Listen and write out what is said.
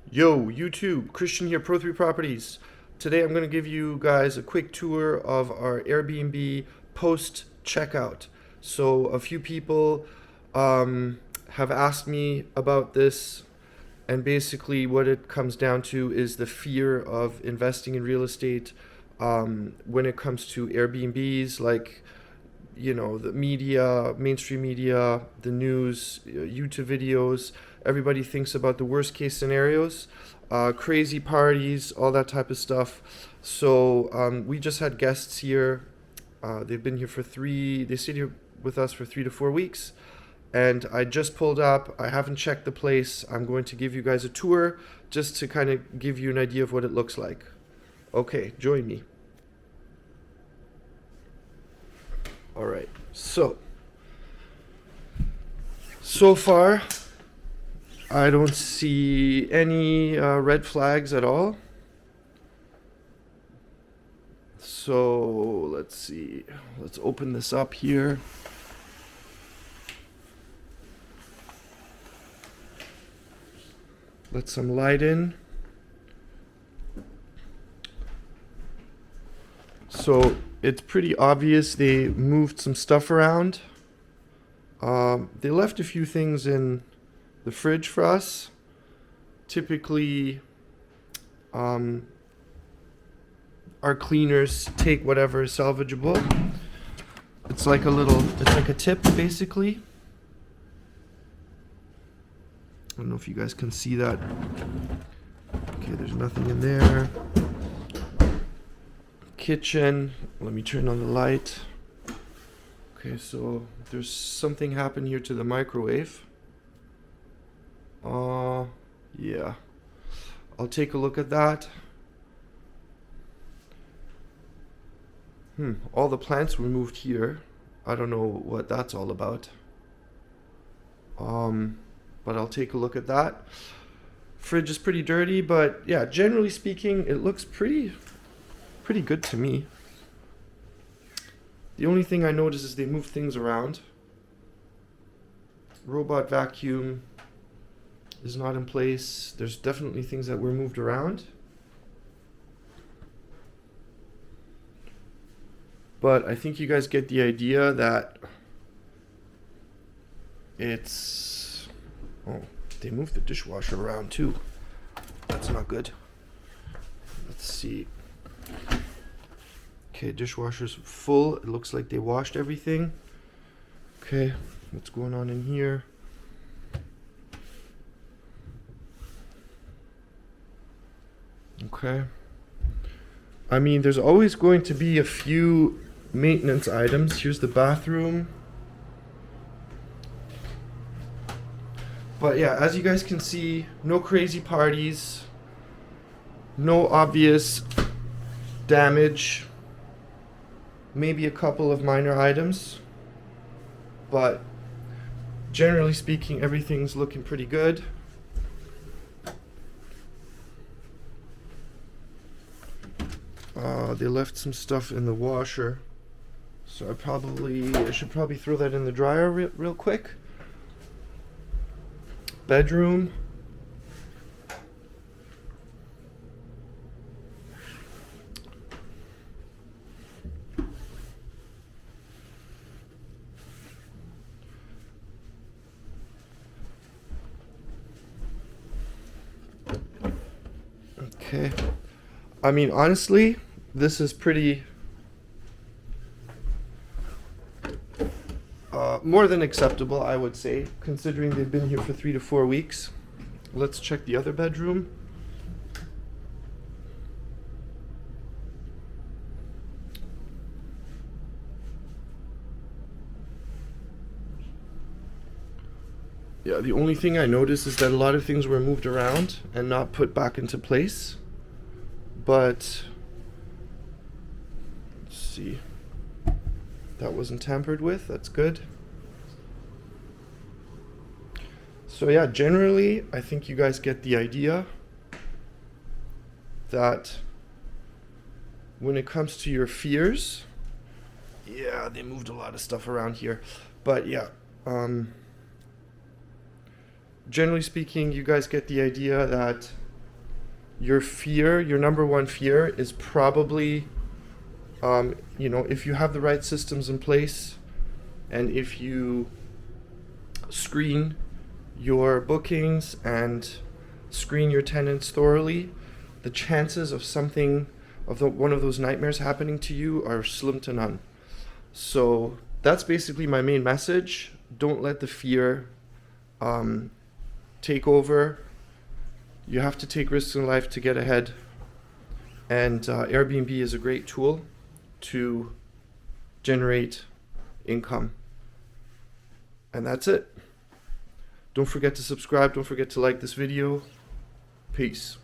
Yo, YouTube, Christian here, Pro3 Properties. Today I'm going to give you guys a quick tour of our Airbnb post checkout. So a few people have asked me about this, and basically what it comes down to is the fear of investing in real estate when it comes to Airbnbs, like the media, mainstream media, the news, YouTube videos. Everybody thinks about the worst case scenarios, crazy parties, all that type of stuff. So we just had guests here. They've been here they stayed here with us for 3 to 4 weeks. And I just pulled up. I haven't checked the place. I'm going to give you guys a tour just to kind of give you an idea of what it looks like. Okay, join me. All right, so far, I don't see any red flags at all. So let's see. Let's open this up here. Let some light in. So it's pretty obvious they moved some stuff around. They left a few things in the fridge for us. Typically, our cleaners take whatever is salvageable. It's like a tip, basically. I don't know if you guys can see that. Okay, there's nothing in there. Kitchen. Let me turn on the light. Okay, so there's something happened here to the microwave. Yeah. I'll take a look at that. All the plants were moved here. I don't know what that's all about. But I'll take a look at that. Fridge is pretty dirty, but yeah, generally speaking, it looks pretty good to me. The only thing I noticed is they moved things around. Robot vacuum is not in place. There's definitely things that were moved around. But I think you guys get the idea that it's... Oh, they moved the dishwasher around too. That's not good. Let's see. Okay, dishwasher's full. It looks like they washed everything. Okay, what's going on in here? Okay. I mean, there's always going to be a few maintenance items. Here's the bathroom. But yeah, as you guys can see, no crazy parties. No obvious damage. Maybe a couple of minor items. But generally speaking, everything's looking pretty good. They left some stuff in the washer. So I should probably throw that in the dryer real quick. Bedroom. Okay. I mean, honestly, this is pretty more than acceptable, I would say, considering they've been here for 3 to 4 weeks. Let's check the other bedroom. Yeah, the only thing I noticed is that a lot of things were moved around and not put back into place. But let's see. That wasn't tampered with. That's good. So yeah, generally, I think you guys get the idea that when it comes to your fears, yeah, they moved a lot of stuff around here. But yeah, generally speaking, you guys get the idea that your fear, your number one fear is probably, if you have the right systems in place and if you screen your bookings and screen your tenants thoroughly, the chances of one of those nightmares happening to you are slim to none. So that's basically my main message. Don't let the fear take over. You have to take risks in life to get ahead. And Airbnb is a great tool to generate income. And that's it. Don't forget to subscribe. Don't forget to like this video. Peace.